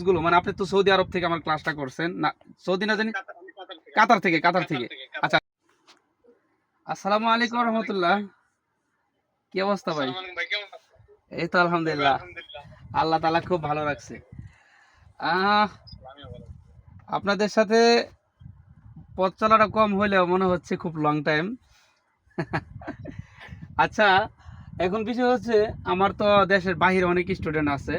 গুলো মানে আপনি তো সৌদি আরব থেকে আমার ক্লাসটা করছেন না? সৌদি না জানি, কাতার থেকে। আচ্ছা, আসসালামু আলাইকুম রহমতুল্লাহ। কি অবস্থা ভাই? এই তো আলহামদুলিল্লাহ, আল্লাহ তাআলা খুব ভালো রাখছে। আহ আপনাদের সাথে পথ চলাটা কম হইলেও মনে হচ্ছে খুব লং টাইম। আচ্ছা, এখন বিষয় হচ্ছে আমার তো দেশের বাহিরে অনেক স্টুডেন্ট আছে,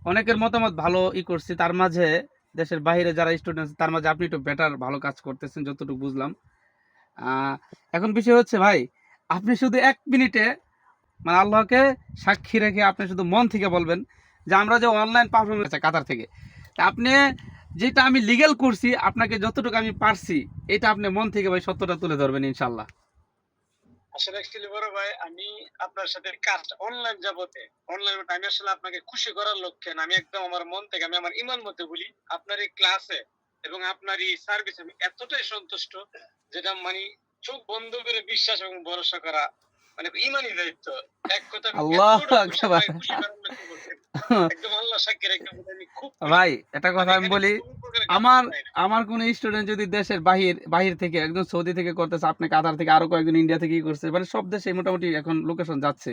অনেকের মতামত ভালো করছি, তার মাঝে দেশের বাইরে যারা স্টুডেন্ট আছে তার মাঝে আপনি একটু বেটার ভালো কাজ করতেছেন যতটুকু বুঝলাম। এখন বিষয় হচ্ছে ভাই, আপনি শুধু 1 মিনিটে মানে আল্লাহকে সাক্ষী রেখে আপনি শুধু মন থেকে বলবেন যে আমরা যে অনলাইন পারফরমেন্স আছে কাতার থেকে, তা আপনি যেটা আমি লিগ্যাল করছি আপনাকে যতটুকু আমি পারছি এটা আপনি মন থেকে ভাই সত্যটা তুলে ধরবেন ইনশাল্লাহ। আসলে অ্যাকচুয়ালি বড় ভাই, আমি আপনার সাথে কাজ অনলাইন যাবতে অনলাইন আমি আসলে আপনাকে খুশি করার লক্ষ্যে না, আমি একদম আমার মন থেকে আমি আমার ইমান মতে বলি আপনার এই ক্লাসে এবং আপনার এই সার্ভিস আমি এতটাই সন্তুষ্ট, যেটা মানে চোখ বন্ধ করে বিশ্বাস এবং ভরসা করা, মানে ইমানই দায়িত্ব। এক কথা আমি আল্লাহ এতটা খুশি আকবার। আপনাকে খুশি করার লক্ষ্যে বলছি। একদম আল্লাহ সাক্ষী রেখে বলি আমি খুব খুশি। ভাই একটা কথা আমি আমি এখানে বলি, কোনো প্রকারের গাফিলতি আমার চাই না। আমার কোন স্টুডেন্ট যদি দেশের বাহির বাহির থেকে একজন সৌদি থেকে করতেছে, আপনি কাতার থেকে, আরো কয়েকজন ইন্ডিয়া থেকেই করছে, মানে সব দেশে মোটামুটি এখন লোকেশন যাচ্ছে।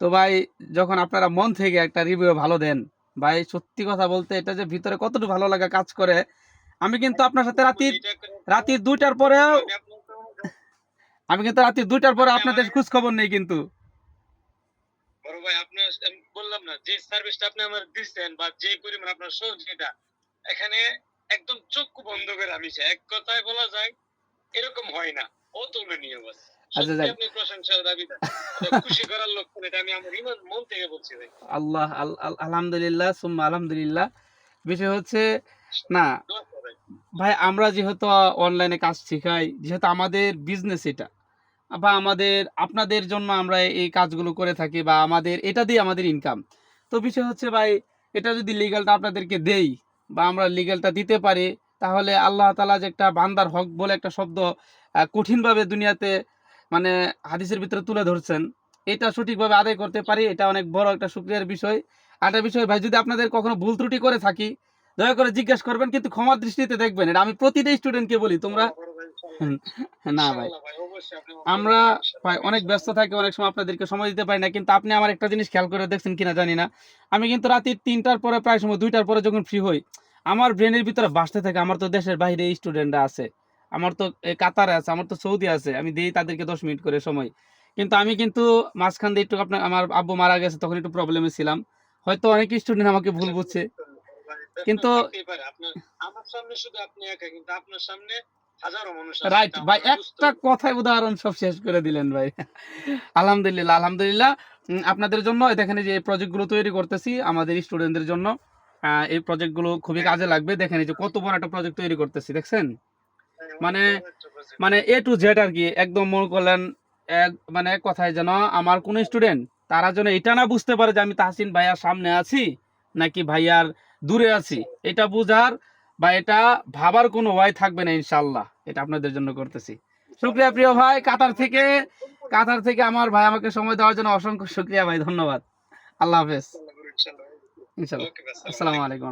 তো ভাই যখন আপনারা মন থেকে একটা রিভিউ ভালো দেন, ভাই সত্যি কথা বলতে এটা যে ভিতরে কতটুকু ভালো লাগা কাজ করে। আমি কিন্তু আপনার সাথে রাতির এটা করে রাতির 2টার বড় পরেও, ভাই, আমি আপনার আমি কিন্তু রাত্রি 2টার পরে আপনি আমার আপনাদের খোঁজ খবর নেই কিন্তু। বড় ভাই, আপনার আমি বললাম না যে সার্ভিসটা আপনি আমার দিচ্ছেন বা যে পরিমাণ আপনার সহযোগিতা, এখানে একদম চক্ষু বন্ধ করে আমি চাই। এক কথায় বলা যায় এরকম হয় না, অতুলনীয় বাস। আচ্ছা সত্যি যাক, আপনি প্রশংসার দাবিদার। এটা খুশি করার লক্ষণ, এটা আমি আমার ইমান মন থেকে বলছি ভাই। আল্লাহ আলহামদুলিল্লাহ সুম্মা আলহামদুলিল্লাহ। বিষয় হচ্ছে, না দোয়া করেন। ভাই আমরা যেহেতু অনলাইনে কাজ শিখাই, যেহেতু আমাদের বিজনেস এটা, বা আমাদের আপনাদের জন্য আমরা এই কাজগুলো করে থাকি, বা আমাদের এটা দিয়ে আমাদের ইনকাম। তো বিষয় হচ্ছে ভাই, এটা যদি লিগ্যালটা আপনাদেরকে দেই বা আমরা লিগ্যালটা দিতে পারি, তাহলে আল্লাহ তাআলা যে একটা বান্দার হক বলে একটা শব্দ কঠিনভাবে দুনিয়াতে মানে হাদিসের ভিতরে তুলে ধরছেন, এটা সঠিকভাবে আদায় করতে পারি, এটা অনেক বড় একটা শুকরিয়ার বিষয়। আরেকটা বিষয় ভাই, যদি আপনাদের কখনো ভুল ত্রুটি করে থাকি দয়া করে জিজ্ঞেস করবেন, কিন্তু ক্ষমার দৃষ্টিতে দেখবেন। এটা আমি প্রতিটা স্টুডেন্টকে বলি তোমরা। ইনশাআল্লাহ বড় ভাই, ইনশাআল্লাহ। হুম, না ভাই, ইনশাআল্লাহ ভাই, অবশ্যই আপনি মাফ করে আমরা দিবেন ভাই ইনশাআল্লাহ, অনেক ব্যস্ত ইনশাআল্লাহ। থাকি, অনেক সময় আপনাদেরকে সময় দিতে পারি না, কিন্তু আপনি আমার একটা জিনিস খেয়াল করে দেখছেন কিনা জানি না, আমি কিন্তু রাতে 3টার পরে, প্রায় সময় 2টার পরে যখন ফ্রি হই, আমার ব্রেনের ভিতরে ভাসতে থাকে আমার তো দেশের বাইরে স্টুডেন্টরা আছে, আমার তো কাতারে আছে, আমার তো সৌদি আছে, আমি দিই তাদেরকে 10 মিনিট করে সময়। কিন্তু আমি কিন্তু মাঝখান দিয়ে একটু আপনার আমার আব্বু মারা গেছে, তখন একটু প্রবলেমে ছিলাম, হয়তো অনেক স্টুডেন্ট আমাকে ভুল আচ্ছা, বুঝছে, বড় ভাই, ব্যস্ত কিন্তু থাকতেই পারে। আপনার আমার সামনে শুধু আপনি একা, কিন্তু আপনার সামনে হাজারো মানুষ আছে, রাইট এটা ভাই, আমরা বুঝতে একটা কথায় উদাহরণ সব শেষ করে দিলেন ভাই। আলহামদুলিল্লাহ আলহামদুলিল্লাহ। আপনাদের জন্য এই দেখেন, এই যে প্রজেক্টগুলো তৈরি করতেছি আমাদের স্টুডেন্টদের জন্য, এই প্রজেক্টগুলো খুবই হ্যাঁ, কাজে লাগবে। দেখেন এই যে কত বড় একটা প্রজেক্ট তৈরি করতেছি, দেখছেন? হ্যাঁ, অনেক মানে বড় একটা প্রজেক্ট। মানে এ টু জেড আর কি, একদম মনে করলেন মানে এক কথায় যেন আমার কোন স্টুডেন্ট তারা যেন এটা না বুঝতে পারে যে আমি তাহসিন ভাইয়ার সামনে আছি নাকি ভাইয়ার দূরে আছি, এটা বুঝার বা এটা ভাবার কোনো ওয়াই থাকবে না ইনশাল্লাহ। এটা আপনাদের জন্য করতেছি। শুক্রিয়া প্রিয় ভাই, আমি আমার দায়িত্ব সম্পূর্ণ কাতার থেকে আমার ভাই আমাকে সময় দেওয়ার জন্য অসংখ্য শুক্রিয়া ভাই, ধন্যবাদ। আল্লাহ হাফেজ। ইনশাআল্লাহ, ইনশাআল্লাহ। ইনশাল্লাহ। ওকে ভাই, আসসালামু আসসালামু আলাইকুম। আলাইকুম।